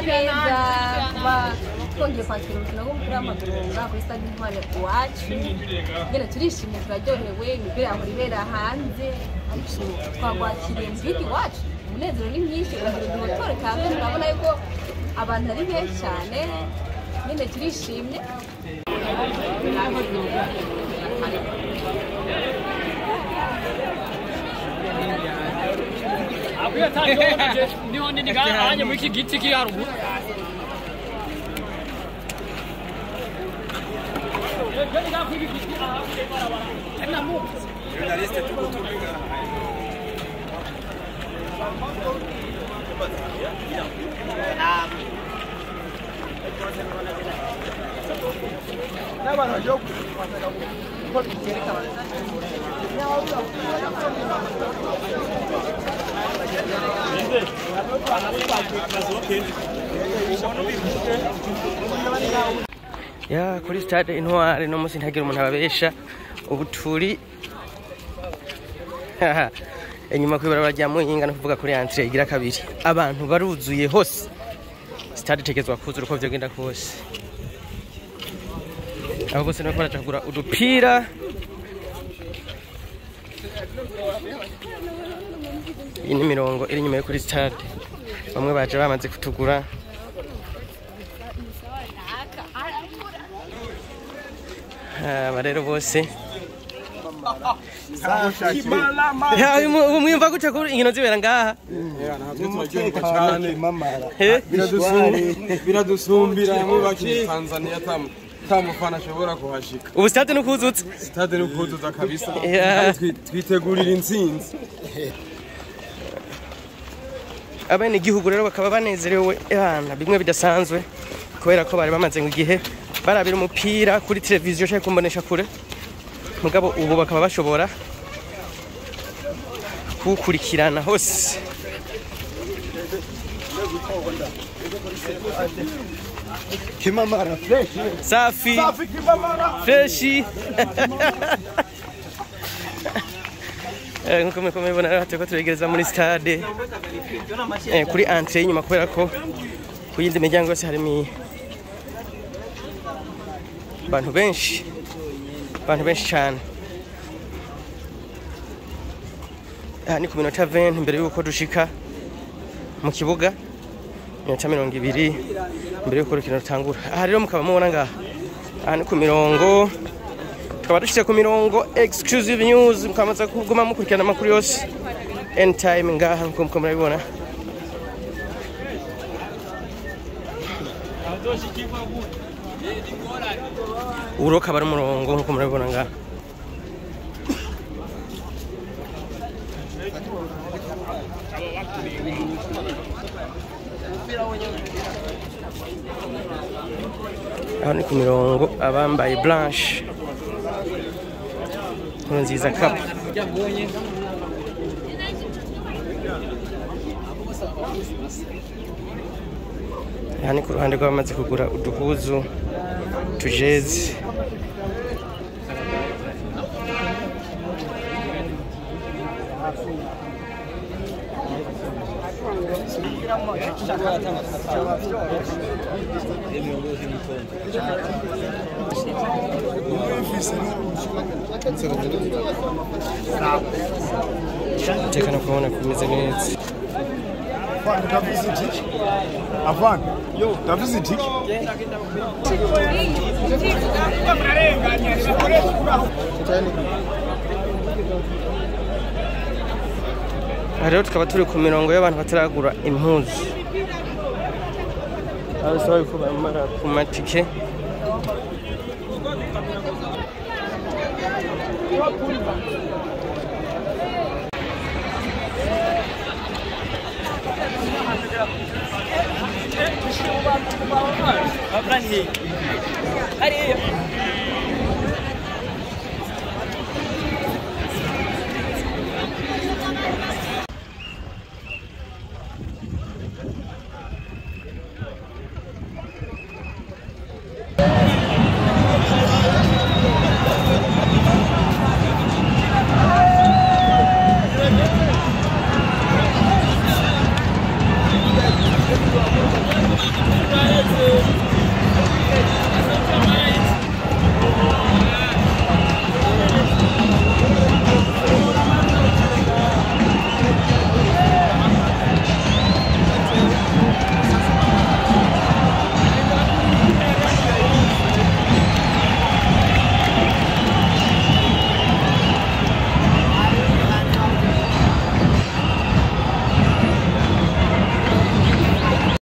neza kuba twongeye kwakira umukino w'umupira w'amaguru kuri stade Intwari iwacu nyine turishimye turaryohewe imipira yahora ibera hanze twagwakiriye mu gihugu iwacu umunezero ni mwinshi urahindura kandi urabona yuko abantu ari benshi cyane nyine turishimye Abuya tanyo niho ndiga anye muri iki giti ki harugu Ndiga ku iki giti aha barabara ena mu journaliste tukutubiga N'abantu byo ko bitereka Ya kuri stade Intwari no musi ntagira umuntu ababesha ubuturi enyuma kwibarabara rya Muyinga no kuvuga kuri entrée igira kabiri abantu baruzuye hose stade tegezwa kuzura uko vyogenda kose abo bose no kwaraje kugura udupira iyi ni mirongo iri nyuma yo kuri stade bamwe baje bamaze kutugura barero bose mwimva gute kuri inkino zibera ngaha biradusumbira mu bakiri Tanzania tamufana ashobora kuhashika ubu stade nukuzutse kabisa twitegurira intsinzi abene igihugu rero bakaba banezerewe yana bimwe bidasanzwe kubera ko bari bamaze ngo igihe barabira umupira kuri televiziyo cyangwa kumbonesha kure mugabo ubu bakaba bashobora kukurikirana hose kimamara fresh safi kimamara fresh nkuko mubibona rero turiko turegereza muri stade kuri entrée inyuma kubera ko kuyindi miryango yose harimo abantu benshi cyane ni ku minota 20 mbere yuko dushika mu kibuga minota 20 mbere yuko rukino rutangura aha rero mukaba mubona ngaha aha ni ku mirongo tukaba dushyize ku mirongo exclusive news mukamaza kuguma mukurikirana amakuru yose anytime ngaha nkuko murabibona uroka bari umurongo nkuko murabibona ngaha aho ni ku mirongo abambaye blanche nziza kapu aha ni ku ruhande rw'abamaze kugura uduhuzu tujezi tekana kubona kumeze neza Afan, yo, davuze itiki. rero tukaba turi ku mirongo y'abantu bataragura impuzu abasaba yuko bamara ku matike Hariya